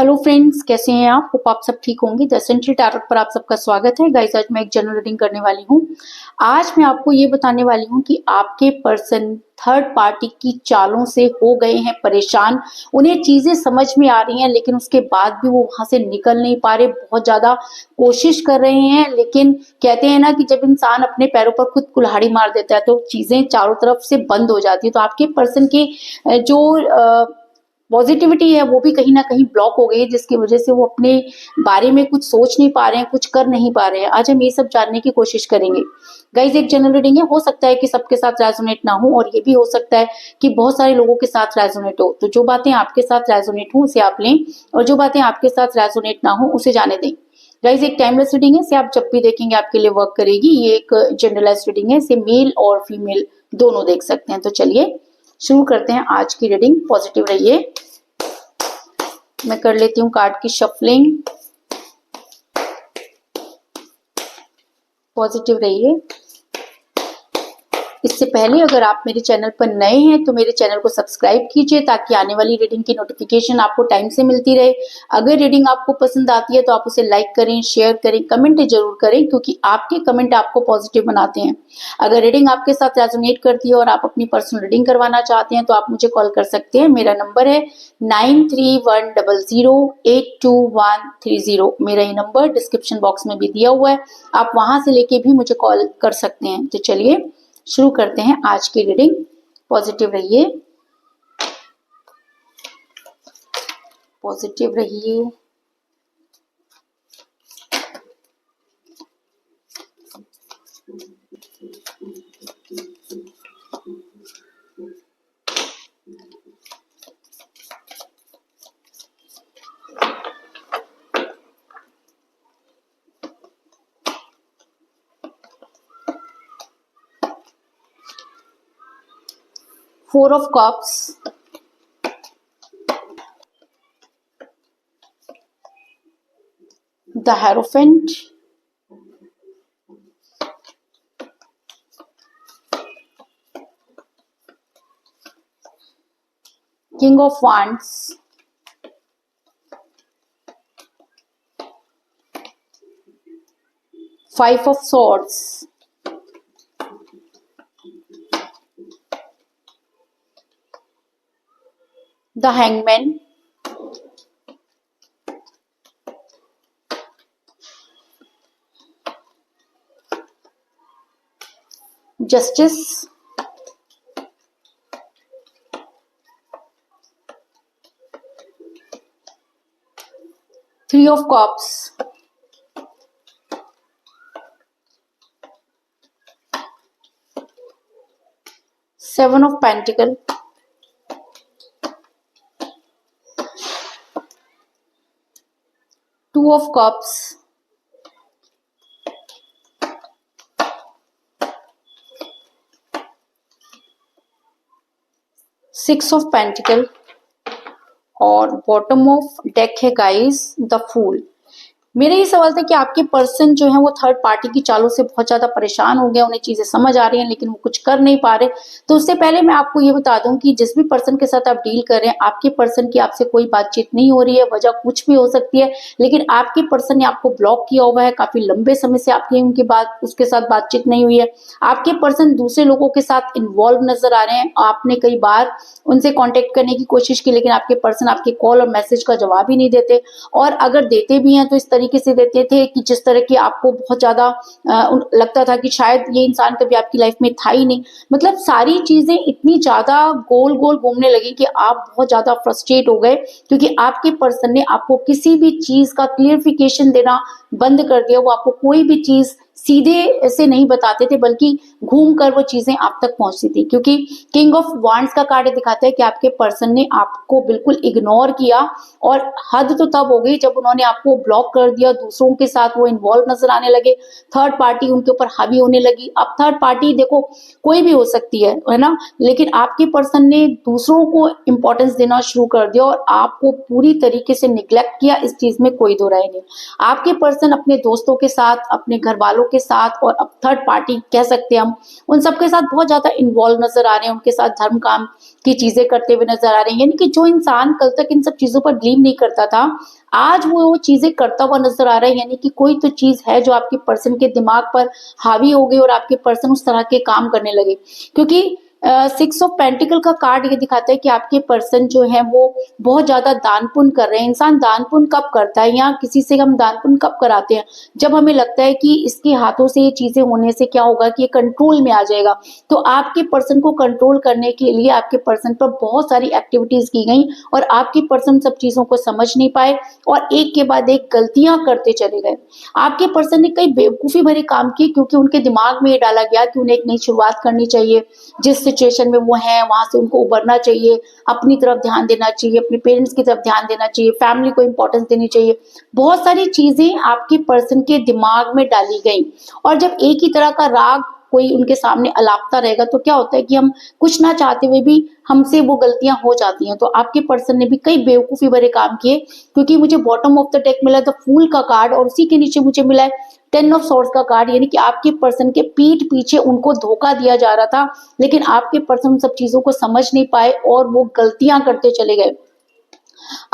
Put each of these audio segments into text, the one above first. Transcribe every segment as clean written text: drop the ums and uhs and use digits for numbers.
Hello friends, कैसे हैं आप? होप आप सब ठीक होंगे। द एसेंशियल टैरोट पर आप सबका स्वागत है। गाइस, आज मैं एक जनरल रीडिंग करने वाली हूँ। आज मैं आपको ये बताने वाली हूँ कि आपके पर्सन थर्ड पार्टी की चालों से हो गए हैं परेशान। उन्हें चीजें समझ में आ रही हैं, लेकिन उसके बाद भी वो वहां से निकल नहीं पा रहे। बहुत ज्यादा कोशिश कर रहे हैं, लेकिन कहते हैं ना कि जब इंसान अपने पैरों पर खुद कुल्हाड़ी मार देता है तो चीजें चारों तरफ से बंद हो जाती है। तो आपके पर्सन की जो पॉजिटिविटी है वो भी कहीं ना कहीं ब्लॉक हो गई है, जिसकी वजह से वो अपने बारे में कुछ सोच नहीं पा रहे हैं, कुछ कर नहीं पा रहे हैं। आज हम ये सब जानने की कोशिश करेंगे। गाइज, एक जनरल रीडिंग है, हो सकता है कि सबके साथ रेजोनेट ना हो, और ये भी हो सकता है कि बहुत सारे लोगों के साथ रेजोनेट हो। तो जो बातें आपके साथ रेजोनेट हो उसे आप लें, और जो बातें आपके साथ रेजोनेट ना हो उसे जाने दें। गाइज, एक टाइमलेस रीडिंग है, इसे आप जब भी देखेंगे आपके लिए वर्क करेगी। ये एक जनरलाइज रीडिंग है, इसे मेल और फीमेल दोनों देख सकते हैं। तो चलिए शुरू करते हैं आज की रीडिंग। पॉजिटिव रहिए। मैं कर लेती हूँ कार्ड की शफलिंग। पॉजिटिव रहिए। इससे पहले अगर आप मेरे चैनल पर नए हैं तो मेरे चैनल को सब्सक्राइब कीजिए, ताकि आने वाली रीडिंग की नोटिफिकेशन आपको टाइम से मिलती रहे। अगर रीडिंग आपको पसंद आती है तो आप उसे लाइक करें, शेयर करें, कमेंट जरूर करें, क्योंकि आपके कमेंट आपको पॉजिटिव बनाते हैं। अगर रीडिंग आपके साथ रेजोनेट करती है और आप अपनी पर्सनल रीडिंग करवाना चाहते हैं तो आप मुझे कॉल कर सकते हैं। मेरा नंबर है 9310082130। मेरा ये नंबर डिस्क्रिप्शन बॉक्स में भी दिया हुआ है, आप वहां से लेके भी मुझे कॉल कर सकते हैं। तो चलिए शुरू करते हैं आज की रीडिंग। पॉजिटिव रहिए। पॉजिटिव रहिए। Four of Cups, the Hierophant, King of Wands, Five of Swords, the Hangman, Justice, Three of Cups, Seven of Pentacles, Two of Cups, Six of Pentacles, और बॉटम ऑफ डेक है guys the fool. मेरा ये सवाल था कि आपके person जो है वो थर्ड पार्टी की चालों से बहुत ज्यादा परेशान हो गए। उन्हें चीजें समझ आ रही हैं, लेकिन वो कुछ कर नहीं पा रहे। तो उससे पहले मैं आपको ये बता दूं कि जिस भी पर्सन के साथ आप डील कर रहे हैं, आपके पर्सन की आपसे कोई बातचीत नहीं हो रही है। वजह कुछ भी हो सकती है, लेकिन आपके पर्सन ने आपको ब्लॉक किया हुआ है। काफी लंबे समय से आपकी उनकी बात उसके साथ बातचीत नहीं हुई है। आपके पर्सन दूसरे लोगों के साथ इन्वॉल्व नजर आ रहे हैं। आपने कई बार उनसे कॉन्टेक्ट करने की कोशिश की, लेकिन आपके पर्सन आपके कॉल और मैसेज का जवाब ही नहीं देते, और अगर देते भी हैं तो इस तरीके से देते थे कि जिस तरह की आपको बहुत ज्यादा लगता था कि शायद ये इंसान कभी आपकी लाइफ में था ही नहीं। मतलब सारी चीजें इतनी ज्यादा गोल गोल घूमने लगी कि आप बहुत ज्यादा फ्रस्ट्रेट हो गए, क्योंकि आपके पर्सन ने आपको किसी भी चीज का क्लियरिफिकेशन देना बंद कर दिया। वो आपको कोई भी चीज सीधे से नहीं बताते थे, बल्कि घूम कर वो चीजें आप तक पहुंचती थी। क्योंकि किंग ऑफ वांड्स का कार्ड दिखाता है कि आपके पर्सन ने आपको बिल्कुल इग्नोर किया, और हद तो तब हो गई जब उन्होंने आपको ब्लॉक कर दिया। दूसरों के साथ वो इन्वॉल्व नजर आने लगे, थर्ड पार्टी उनके ऊपर हावी होने लगी। अब थर्ड पार्टी देखो कोई भी हो सकती है ना, लेकिन आपके पर्सन ने दूसरों को इंपॉर्टेंस देना शुरू कर दिया और आपको पूरी तरीके से निग्लेक्ट किया। इस चीज में कोई दो राय नहीं। आपके पर्सन अपने दोस्तों के साथ, अपने घर वालों के साथ, और अब थर्ड पार्टी कह सकते हैं हम हम, उन सबके साथ बहुत ज़्यादा इन्वॉल्व नज़र आ रहे हैं, उनके साथ धर्म काम की चीज़ें करते हुए नज़र आ रहे हैं। यानी कि जो इंसान कल तक इन सब चीज़ों पर बिलीव नहीं करता था, आज वो चीज़ें करता हुआ नज़र आ रहा है। यानी कि कोई तो चीज़ है जो आपके पर्सन के दिमाग पर हावी हो गई और आपके पर्सन उस तरह के काम करने लगे। क्योंकि 6 ऑफ पेंटिकल का कार्ड ये दिखाता है कि आपके पर्सन जो है वो बहुत ज़्यादा दान पुण्य कर रहे हैं। इंसान दान पुण्य कब करता है या किसी से हम दान पुण्य कब कराते हैं? जब हमें लगता है कि इसके हाथों से ये चीज़ें होने से क्या होगा कि ये कंट्रोल में आ जाएगा। तो आपके पर्सन को कंट्रोल करने के लिए आपके पर्सन पर बहुत सारी एक्टिविटीज़ की गई और आपके पर्सन सब चीज़ों को समझ नहीं पाए और एक के बाद एक गलतियाँ करते चले गए। आपके पर्सन ने कई बेवकूफ़ी भरे काम किए क्योंकि उनके दिमाग में ये डाला गया कि उन्हें एक नई शुरुआत करनी चाहिए। जिस सिचुएशन में वो हैं वहां से उनको उबरना चाहिए, अपनी तरफ ध्यान देना चाहिए, अपने पेरेंट्स की तरफ ध्यान देना चाहिए, फैमिली को इंपॉर्टेंस देनी चाहिए। बहुत सारी चीजें आपके पर्सन के दिमाग में डाली गई और जब एक ही तरह का राग कोई उनके सामने अलापता रहेगा तो क्या होता है कि हम कुछ ना चाहते हुए भी हमसे वो गलतियां हो जाती हैं। तो आपके पर्सन ने भी कई बेवकूफी भरे काम किए क्योंकि मुझे बॉटम ऑफ द डेक मिला द फूल का कार्ड और उसी के नीचे मुझे मिला है 10 ऑफ सॉर्ड्स का कार्ड। यानी कि आपके पर्सन के पीठ पीछे उनको धोखा दिया जा रहा था, लेकिन आपके पर्सन सब चीजों को समझ नहीं पाए और वो गलतियां करते चले गए।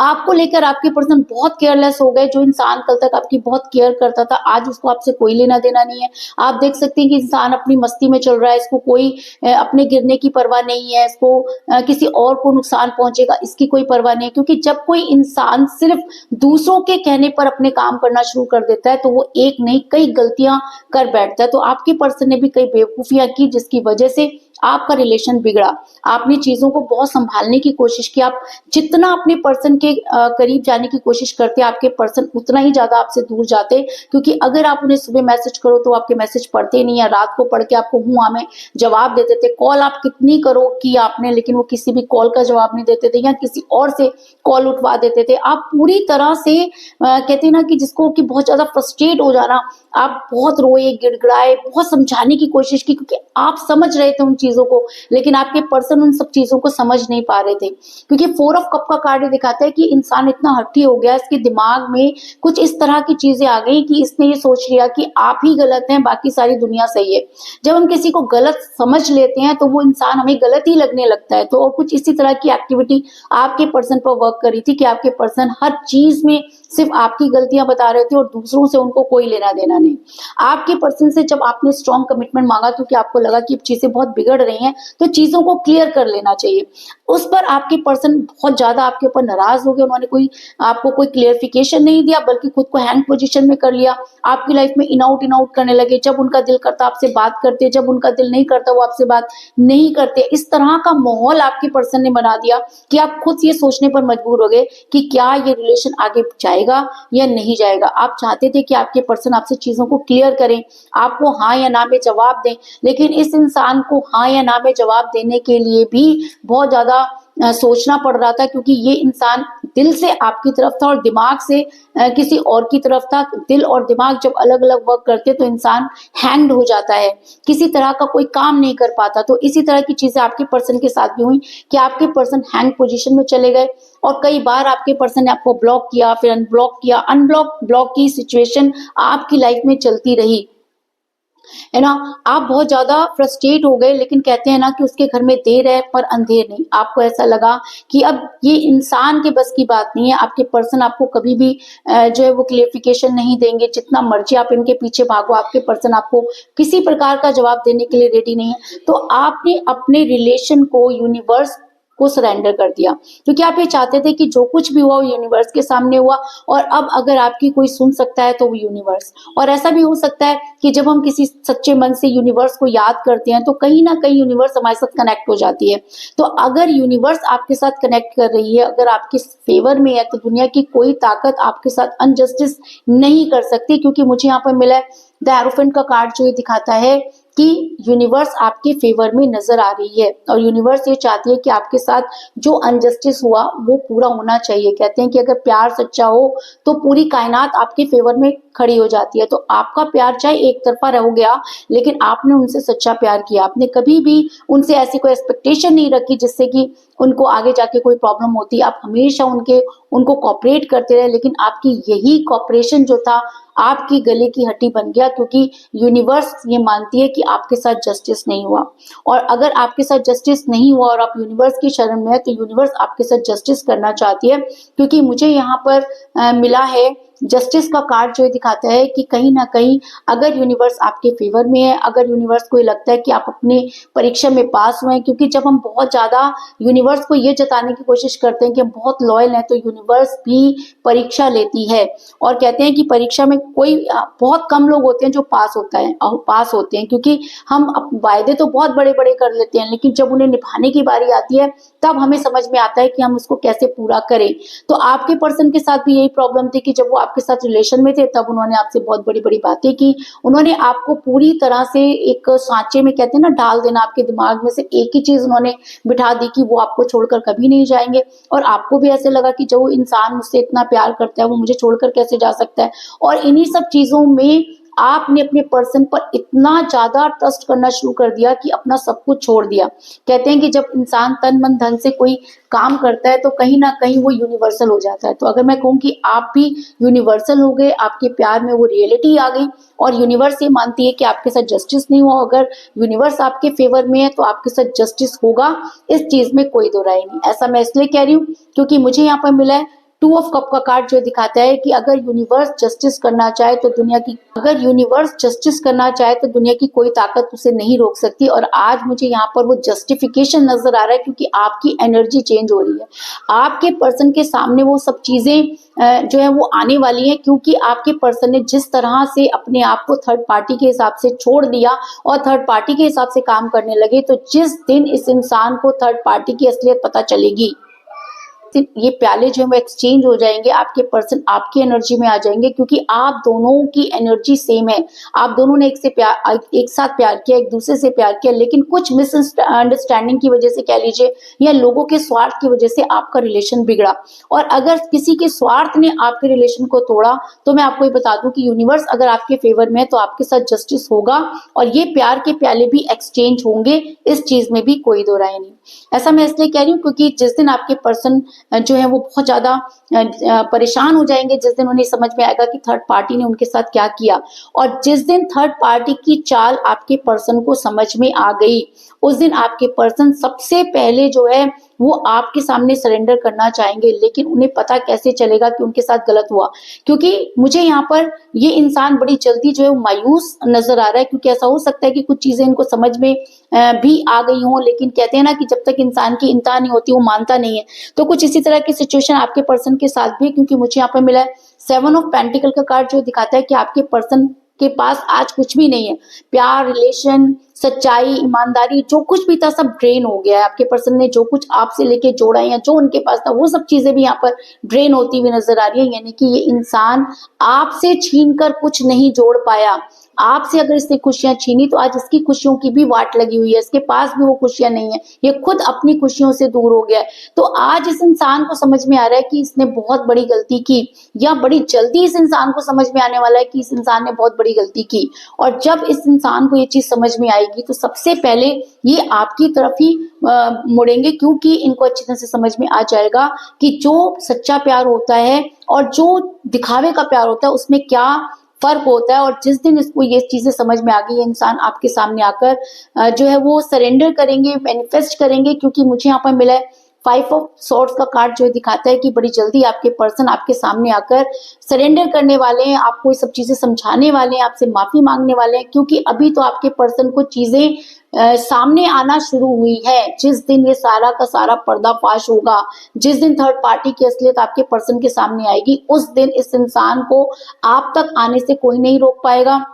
आपको लेकर आपके पर्सन बहुत केयरलेस हो गए। जो इंसान कल तक आपकी बहुत केयर करता था, आज उसको आपसे कोई लेना देना नहीं है। आप देख सकते हैं कि इंसान अपनी मस्ती में चल रहा है, इसको कोई अपने गिरने की परवाह नहीं है, इसको किसी और को नुकसान पहुंचेगा इसकी कोई परवाह नहीं है। क्योंकि जब कोई इंसान सिर्फ दूसरों के कहने पर अपने काम करना शुरू कर देता है तो वो एक नहीं कई गलतियां कर बैठता है। तो आपके पर्सन ने भी कई बेवकूफियां की जिसकी वजह से आपका रिलेशन बिगड़ा। आपने चीजों को बहुत संभालने की कोशिश की। आप जितना अपने पर्सन के करीब जाने की कोशिश करते आपके पर्सन उतना ही ज्यादा आपसे दूर जाते। क्योंकि अगर आप उन्हें सुबह मैसेज करो तो आपके मैसेज पढ़ते नहीं है, रात को पढ़ के आपको हुआ में जवाब देते थे। कॉल आप कितनी करो की आपने, लेकिन वो किसी भी कॉल का जवाब नहीं देते थे या किसी और से कॉल उठवा देते थे। आप पूरी तरह से कहते हैं ना कि जिसको कि बहुत ज्यादा फ्रस्ट्रेट हो जाना, आप बहुत रोए, गिड़गिड़ाए, बहुत समझाने की कोशिश की क्योंकि आप समझ रहे थे उन चीजों को, लेकिन आपके पर्सन उन सब चीजों को समझ नहीं पा रहे थे। क्योंकि 4 ऑफ कप का कार्ड दिखाता है कि इंसान इतना हठी हो गया, इसके दिमाग में कुछ इस तरह की चीजें आ गई कि इसने ये सोच लिया कि आप ही गलत हैं, बाकी सारी दुनिया सही है। जब हम किसी को गलत समझ लेते हैं तो वो इंसान हमें गलत ही लगने लगता है। तो और कुछ इसी तरह की एक्टिविटी आपके पर्सन पर वर्क करी थी कि आपके पर्सन हर चीज में सिर्फ आपकी गलतियां बता रहे थे और दूसरों से उनको कोई लेना देना नहीं। आपके पर्सन से जब आपने स्ट्रॉन्ग कमिटमेंट मांगा क्योंकि आपको लगा कि चीजें बहुत बिगड़ रही हैं तो चीजों को क्लियर कर लेना चाहिए, उस पर आपके पर्सन बहुत ज्यादा आपके ऊपर नाराज हो गए। उन्होंने कोई आपको कोई क्लियरिफिकेशन नहीं दिया बल्कि खुद को हैंग पोजीशन में कर लिया। आपकी लाइफ में इन आउट करने लगे। जब उनका दिल करता आपसे बात करते, जब उनका दिल नहीं करता वो आपसे बात नहीं करते। इस तरह का माहौल आपके पर्सन ने बना दिया कि आप खुद ये सोचने पर मजबूर हो गए कि क्या ये रिलेशन आगे जाएगा या नहीं जाएगा। आप चाहते थे कि आपके पर्सन आपसे चीजों को क्लियर करें, आपको हाँ या ना में जवाब दें, लेकिन इस इंसान को हाँ या ना में जवाब देने के लिए भी बहुत ज्यादा सोचना पड़ रहा था क्योंकि ये इंसान दिल से आपकी तरफ था और दिमाग से किसी और की तरफ था। दिल और दिमाग जब अलग अलग वर्क करते तो इंसान हैंग्ड हो जाता है, किसी तरह का कोई काम नहीं कर पाता। तो इसी तरह की चीजें आपके पर्सन के साथ भी हुई कि आपके पर्सन हैंग पोजीशन में चले गए और कई बार आपके पर्सन ने आपको ब्लॉक किया, फिर अनब्लॉक किया। अनब्लॉक ब्लॉक की सिचुएशन आपकी लाइफ में चलती रही, है ना। आप बहुत ज्यादा फ्रस्ट्रेट हो गए, लेकिन कहते हैं ना कि उसके घर में देर है पर अंधेर नहीं। आपको ऐसा लगा कि अब ये इंसान के बस की बात नहीं है। आपके पर्सन आपको कभी भी जो है वो क्लियरिफिकेशन नहीं देंगे। जितना मर्जी आप इनके पीछे भागो, आपके पर्सन आपको किसी प्रकार का जवाब देने के लिए रेडी नहीं है। तो आपने अपने रिलेशन को यूनिवर्स को सरेंडर कर दिया क्योंकि आप ये चाहते थे कि जो कुछ भी हुआ वो यूनिवर्स के सामने हुआ। और अब अगर आपकी कोई सुन सकता है तो वो यूनिवर्स। और ऐसा भी हो सकता है कि जब हम किसी सच्चे मन से यूनिवर्स को याद करते हैं तो कहीं ना कहीं यूनिवर्स हमारे साथ कनेक्ट हो जाती है। तो अगर यूनिवर्स आपके साथ कनेक्ट कर रही है, अगर आपके फेवर में है, तो दुनिया की कोई ताकत आपके साथ अनजस्टिस नहीं कर सकती। क्योंकि मुझे यहाँ पर मिला है द एरोफेंट का कार्ड जो ये दिखाता है कि यूनिवर्स आपके फेवर में नजर आ रही है और यूनिवर्स ये चाहती है कि आपके साथ जो अनजस्टिस हुआ वो पूरा होना चाहिए। कहते हैं कि अगर प्यार सच्चा हो तो पूरी कायनात आपके फेवर में खड़ी हो जाती है। तो आपका प्यार चाहे एक तरफा हो गया, लेकिन आपने उनसे सच्चा प्यार किया, आपने कभी भी उनसे ऐसी कोई एक्सपेक्टेशन नहीं रखी जिससे कि उनको आगे जाके कोई प्रॉब्लम होती। आप हमेशा उनको कोऑपरेट करते रहे, लेकिन आपकी यही कोऑपरेशन जो था आपकी गले की हड्डी बन गया, क्योंकि यूनिवर्स ये मानती है कि आपके साथ जस्टिस नहीं हुआ। और अगर आपके साथ जस्टिस नहीं हुआ और आप यूनिवर्स की शरण में है, तो यूनिवर्स आपके साथ जस्टिस करना चाहती है। क्योंकि मुझे यहाँ पर मिला है जस्टिस का कार्ड, जो दिखाता है कि कहीं ना कहीं अगर यूनिवर्स आपके फेवर में है, अगर यूनिवर्स को लगता है कि आप अपने परीक्षा में पास हुए हैं, क्योंकि जब हम बहुत ज्यादा यूनिवर्स को ये जताने की कोशिश करते हैं कि हम बहुत लॉयल हैं, तो यूनिवर्स भी परीक्षा लेती है। और कहते हैं कि परीक्षा में कोई बहुत कम लोग होते हैं जो पास होते हैं, क्योंकि हम वायदे तो बहुत बड़े बड़े कर लेते हैं, लेकिन जब उन्हें निभाने की बारी आती है तब हमें समझ में आता है कि हम उसको कैसे पूरा करें। तो आपके पर्सन के साथ भी यही प्रॉब्लम थी कि जब वो आपके साथ रिलेशन में थे, तब उन्होंने आपसे बहुत बड़ी बड़ी बातें की। उन्होंने आपको पूरी तरह से एक सांचे में, कहते हैं ना, डाल देना। आपके दिमाग में से एक ही चीज उन्होंने बिठा दी कि वो आपको छोड़कर कभी नहीं जाएंगे। और आपको भी ऐसे लगा कि जो इंसान मुझसे इतना प्यार करता है वो मुझे छोड़कर कैसे जा सकता है। और इन्हीं सब चीजों में आपने अपने पर्सन पर इतना ज्यादा ट्रस्ट करना शुरू कर दिया कि अपना सब कुछ छोड़ दिया। कहते हैं कि जब इंसान तन मन धन से कोई काम करता है तो कहीं ना कहीं वो यूनिवर्सल हो जाता है। तो अगर मैं कहूँ कि आप भी यूनिवर्सल हो गए, आपके प्यार में वो रियलिटी आ गई, और यूनिवर्स ये मानती है कि आपके साथ जस्टिस नहीं हुआ। अगर यूनिवर्स आपके फेवर में है तो आपके साथ जस्टिस होगा, इस चीज में कोई दो राय नहीं। ऐसा मैं इसलिए कह रही हूँ क्योंकि मुझे यहाँ पर मिला है 2 ऑफ कप का कार्ड, जो दिखाता है कि अगर यूनिवर्स जस्टिस करना चाहे तो दुनिया की कोई ताकत उसे नहीं रोक सकती। और आज मुझे यहाँ पर वो जस्टिफिकेशन नजर आ रहा है, क्योंकि आपकी एनर्जी चेंज हो रही है। आपके पर्सन के सामने वो सब चीजें जो है वो आने वाली है, क्योंकि आपके पर्सन ने जिस तरह से अपने आप को थर्ड पार्टी के हिसाब से छोड़ दिया और थर्ड पार्टी के हिसाब से काम करने लगे, तो जिस दिन इस इंसान को थर्ड पार्टी की असलियत पता चलेगी, ये प्याले जो है वो एक्सचेंज हो जाएंगे। आपके पर्सन आपकी एनर्जी में आ जाएंगे, क्योंकि आप दोनों की एनर्जी सेम है। आप दोनों ने एक साथ प्यार किया, एक दूसरे से प्यार किया, लेकिन कुछ मिसअंडरस्टैंडिंग की वजह से कह लीजिए, या लोगों के स्वार्थ की वजह से आपका रिलेशन बिगड़ा। और अगर किसी के स्वार्थ ने आपके रिलेशन को तोड़ा, तो मैं आपको ये बता दूं कि यूनिवर्स अगर आपके फेवर में है तो आपके साथ जस्टिस होगा, और ये प्यार के प्याले भी एक्सचेंज होंगे, इस चीज में भी कोई दो राय नहीं। ऐसा मैं इसलिए कह रही हूँ क्योंकि जिस दिन आपके पर्सन जो है वो बहुत ज्यादा परेशान हो जाएंगे, जिस दिन उन्हें समझ में आएगा कि थर्ड पार्टी ने उनके साथ क्या किया, और जिस दिन थर्ड पार्टी की चाल आपके पर्सन को समझ में आ गई, उस दिन आपके पर्सन सबसे पहले जो है वो आपके सामने सरेंडर करना चाहेंगे। लेकिन उन्हें पता कैसे चलेगा कि उनके साथ गलत हुआ, क्योंकि मुझे यहाँ पर ये इंसान बड़ी जल्दी जो है मायूस नजर आ रहा है, क्योंकि ऐसा हो सकता है कि कुछ चीजें इनको समझ में भी आ गई हों, लेकिन कहते हैं ना कि जब तक इंसान की इंतहा नहीं होती वो मानता नहीं है। तो कुछ इसी तरह की सिचुएशन आपके पर्सन के साथ भी है, क्योंकि मुझे यहाँ पर मिला है 7 ऑफ पेंटिकल का कार्ड, जो दिखाता है कि आपके पर्सन के पास आज कुछ भी नहीं है। प्यार, रिलेशन, सच्चाई, ईमानदारी, जो कुछ भी था सब ड्रेन हो गया है। आपके पर्सन ने जो कुछ आपसे लेके जोड़ा है या जो उनके पास था, वो सब चीजें भी यहाँ पर ड्रेन होती हुई नजर आ रही है। यानी कि ये इंसान आपसे छीन कर कुछ नहीं जोड़ पाया। आपसे अगर इसने खुशियां छीनी तो आज इसकी खुशियों की भी वाट लगी हुई है, इसके पास भी वो खुशियां नहीं है, ये खुद अपनी खुशियों से दूर हो गया है। तो आज इस इंसान को समझ में आ रहा है कि इसने बहुत बड़ी गलती की, या बड़ी जल्दी इस इंसान को समझ में आने वाला है कि इस इंसान ने बहुत बड़ी गलती की। और जब इस इंसान को ये चीज समझ में आएगी तो सबसे पहले ये आपकी तरफ ही मुड़ेंगे, क्योंकि इनको अच्छी तरह से समझ में आ जाएगा कि जो सच्चा प्यार होता है और जो दिखावे का प्यार होता है उसमें क्या फर्क होता है। और जिस दिन इसको ये चीजें समझ में आ गई, ये इंसान आपके सामने आकर जो है वो सरेंडर करेंगे, मैनिफेस्ट करेंगे। क्योंकि मुझे यहाँ पर मिला है 5 ऑफ सॉर्ड्स का कार्ड, जो दिखाता है कि बड़ी जल्दी आपके पर्सन आपके सामने आकर सरेंडर करने वाले हैं, आपको ये सब चीजें समझाने वाले हैं, आपसे माफी मांगने वाले हैं। क्योंकि अभी तो आपके पर्सन को चीजें सामने आना शुरू हुई है। जिस दिन ये सारा का सारा पर्दाफाश होगा, जिस दिन थर्ड पार्टी की असलियत आपके पर्सन के सामने आएगी, उस दिन इस इंसान को आप तक आने से कोई नहीं रोक पाएगा।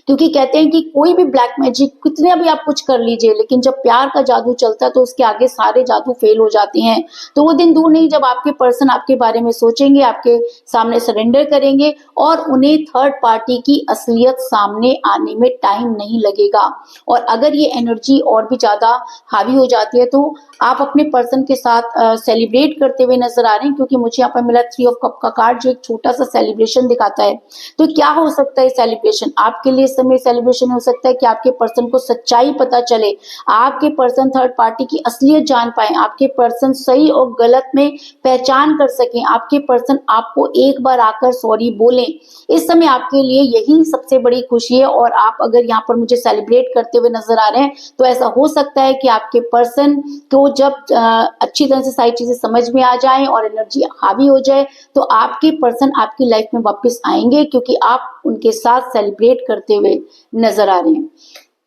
क्योंकि कहते हैं कि कोई भी ब्लैक मैजिक कितने भी आप कुछ कर लीजिए, लेकिन जब प्यार का जादू चलता है तो उसके आगे सारे जादू फेल हो जाते हैं। तो वो दिन दूर नहीं जब आपके पर्सन आपके बारे में सोचेंगे, आपके सामने सरेंडर करेंगे और उन्हें थर्ड पार्टी की असलियत सामने आने में टाइम नहीं लगेगा। और अगर ये एनर्जी और भी ज्यादा हावी हो जाती है तो आप अपने पर्सन के साथ सेलिब्रेट करते हुए नजर आ रहे हैं, क्योंकि मुझे यहाँ पर मिला 3 ऑफ कप का कार्ड जो एक छोटा सा सेलिब्रेशन दिखाता है। तो क्या हो सकता है सेलिब्रेशन आपके लिए? इस समय सेलिब्रेशन हो सकता है कि आपके पर्सन को सच्चाई पता चले, आपके पर्सन थर्ड पार्टी की असलियत जान पाए, आपके पर्सन सही और गलत में पहचान कर सकें, आपके पर्सन आपको एक बार आकर सॉरी बोलें। इस समय आपके लिए यही सबसे बड़ी खुशी है। और आप अगर यहाँ पर मुझे सेलिब्रेट करते हुए नजर आ रहे हैं तो ऐसा हो सकता है कि आपके पर्सन को जब अच्छी तरह से सारी चीजें समझ में आ जाएं और एनर्जी हावी हो जाए तो आपके पर्सन आपकी लाइफ में वापस आएंगे, क्योंकि आप उनके साथ सेलिब्रेट करते हुए नजर आ रहे हैं।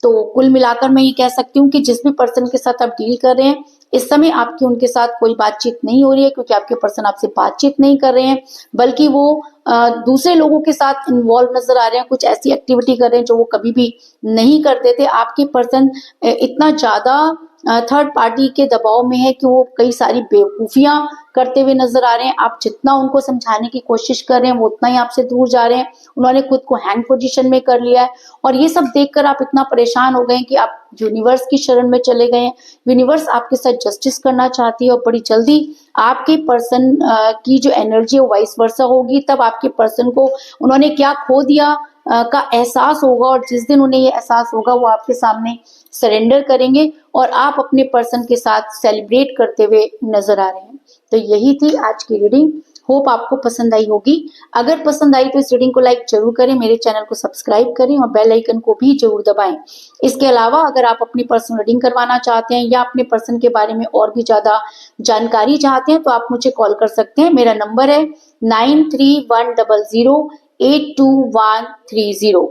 तो कुल मिलाकर मैं ये कह सकती हूँ कि जिस भी पर्सन के साथ आप डील कर रहे हैं इस समय आपकी उनके साथ कोई बातचीत नहीं हो रही है, क्योंकि आपके पर्सन आपसे बातचीत नहीं कर रहे हैं, बल्कि वो दूसरे लोगों के साथ इन्वॉल्व नजर आ रहे हैं, कुछ ऐसी एक्टिविटी कर रहे हैं जो वो कभी भी नहीं करते थे। आपके पर्सन इतना ज्यादा थर्ड पार्टी के दबाव में है कि वो कई सारी बेवकूफियां करते हुए नजर आ रहे हैं। आप जितना उनको समझाने की कोशिश कर रहे हैं वो उतना ही आपसे दूर जा रहे हैं। उन्होंने खुद को हैंग पोजीशन में कर लिया है और ये सब देखकर आप इतना परेशान हो गए हैं कि आप यूनिवर्स की शरण में चले गए हैं। यूनिवर्स आपके साथ जस्टिस करना चाहती है और बड़ी जल्दी आपके पर्सन की जो एनर्जी है वो वाइस वर्सा होगी। तब आपके पर्सन को उन्होंने क्या खो दिया का एहसास होगा, और जिस दिन उन्हें ये एहसास होगा वो आपके सामने सरेंडर करेंगे और आप अपने पर्सन के साथ सेलिब्रेट करते हुए नजर आ रहे हैं। तो यही थी आज की रीडिंग। होप आपको पसंद आई होगी। अगर पसंद आई तो इस रीडिंग को लाइक जरूर करें, मेरे चैनल को सब्सक्राइब करें और बेल आइकन को भी जरूर दबाएं। इसके अलावा अगर आप अपनी पर्सनल रीडिंग करवाना चाहते हैं या अपने पर्सन के बारे में और भी ज्यादा जानकारी चाहते हैं तो आप मुझे कॉल कर सकते हैं। मेरा नंबर है 9310082130।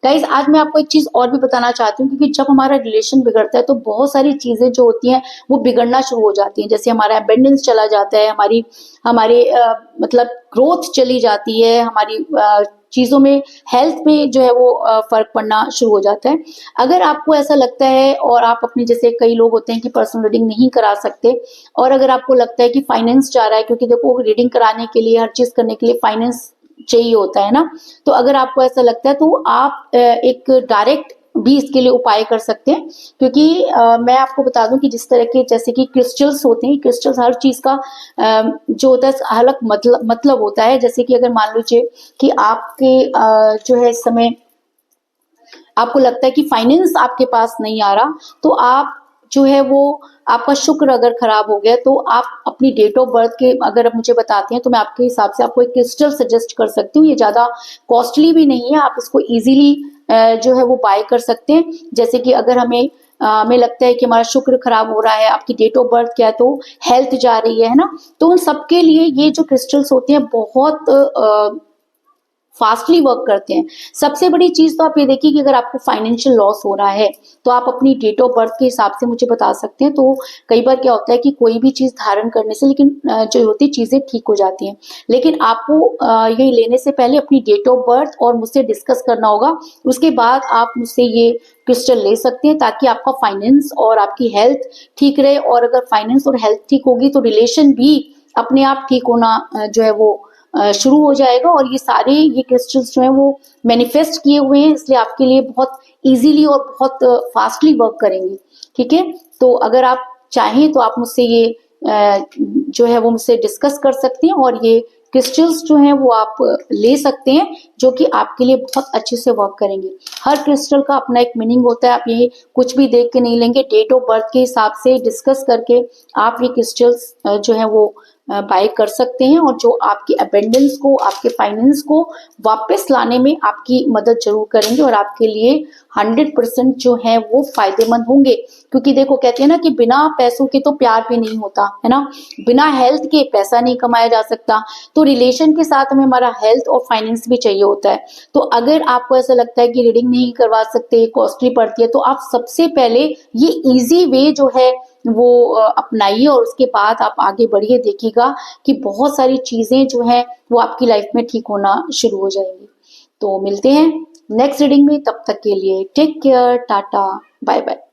गाइज आज मैं आपको एक चीज और भी बताना चाहती हूँ, क्योंकि जब हमारा रिलेशन बिगड़ता है तो बहुत सारी चीजें जो होती हैं वो बिगड़ना शुरू हो जाती हैं। जैसे हमारा अबेंडेंस चला जाता है, हमारे मतलब ग्रोथ चली जाती है, हमारी चीजों में हेल्थ में जो है वो फर्क पड़ना शुरू हो जाता है। अगर आपको ऐसा लगता है और आप अपनी, जैसे कई लोग होते हैं कि पर्सनल रीडिंग नहीं करा सकते, और अगर आपको लगता है कि फाइनेंस जा रहा है, क्योंकि देखो रीडिंग कराने के लिए, हर चीज करने के लिए फाइनेंस चाहिए होता है ना, तो अगर आपको ऐसा लगता है तो आप एक डायरेक्ट भी इसके लिए उपाय कर सकते हैं। क्योंकि मैं आपको बता दूं कि जिस तरह के जैसे कि क्रिस्टल्स होते हैं, क्रिस्टल्स हर चीज का जो होता है अलग मतलब होता है। जैसे कि अगर मान लीजिए कि आपके जो है इस समय आपको लगता है कि फाइनेंस आपके पास नहीं आ रहा, तो आप जो है वो आपका शुक्र अगर खराब हो गया तो आप अपनी डेट ऑफ बर्थ के अगर आप मुझे बताते हैं तो मैं आपके हिसाब से आपको एक क्रिस्टल सजेस्ट कर सकती हूँ। ये ज्यादा कॉस्टली भी नहीं है, आप इसको इजीली जो है वो बाय कर सकते हैं। जैसे कि अगर हमें लगता है कि हमारा शुक्र खराब हो रहा है, आपकी डेट ऑफ बर्थ क्या है, तो हेल्थ जा रही है ना, तो उन सबके लिए ये जो क्रिस्टल्स होते हैं बहुत फास्टली वर्क करते हैं। सबसे बड़ी चीज तो आप ये देखिए कि अगर आपको फाइनेंशियल लॉस हो रहा है तो आप अपनी डेट ऑफ बर्थ के हिसाब से मुझे बता सकते हैं। तो कई बार क्या होता है कि कोई भी चीज धारण करने से लेकिन जो होती चीजें ठीक हो जाती हैं, लेकिन आपको ये लेने से पहले अपनी डेट ऑफ बर्थ और मुझसे डिस्कस करना होगा। उसके बाद आप मुझसे ये क्रिस्टल ले सकते हैं ताकि आपका फाइनेंस और आपकी हेल्थ ठीक रहे। और अगर फाइनेंस और हेल्थ ठीक होगी तो रिलेशन भी अपने आप ठीक होना जो है वो शुरू हो जाएगा। और ये क्रिस्टल्स जो है वो मैनिफेस्ट किए हुए हैं, इसलिए आपके लिए बहुत इजीली और बहुत फास्टली वर्क करेंगे। ठीक है, तो अगर आप चाहें तो आप मुझसे ये जो है वो मुझसे डिस्कस कर सकते हैं और ये क्रिस्टल्स जो हैं वो आप ले सकते हैं, जो कि आपके लिए बहुत अच्छे से वर्क करेंगे। हर क्रिस्टल का अपना एक मीनिंग होता है, आप ये कुछ भी देख के नहीं लेंगे, डेट ऑफ बर्थ के हिसाब से डिस्कस करके आप ये क्रिस्टल्स जो है वो बाय कर सकते हैं, और जो आपकी अबेंडेंस को, आपके फाइनेंस को वापस लाने में आपकी मदद जरूर करेंगे और आपके लिए 100% जो है वो फायदेमंद होंगे। क्योंकि देखो कहते हैं ना कि बिना पैसों के तो प्यार भी नहीं होता है ना, बिना हेल्थ के पैसा नहीं कमाया जा सकता। तो रिलेशन के साथ हमें हमारा हेल्थ और फाइनेंस भी चाहिए होता है। तो अगर आपको ऐसा लगता है कि रीडिंग नहीं करवा सकते, कॉस्टली पड़ती है, तो आप सबसे पहले ये इजी वे जो है वो अपनाइए और उसके बाद आप आगे बढ़िए। देखिएगा कि बहुत सारी चीजें जो हैं वो आपकी लाइफ में ठीक होना शुरू हो जाएंगी। तो मिलते हैं नेक्स्ट रीडिंग में। तब तक के लिए टेक केयर, टाटा, बाय बाय।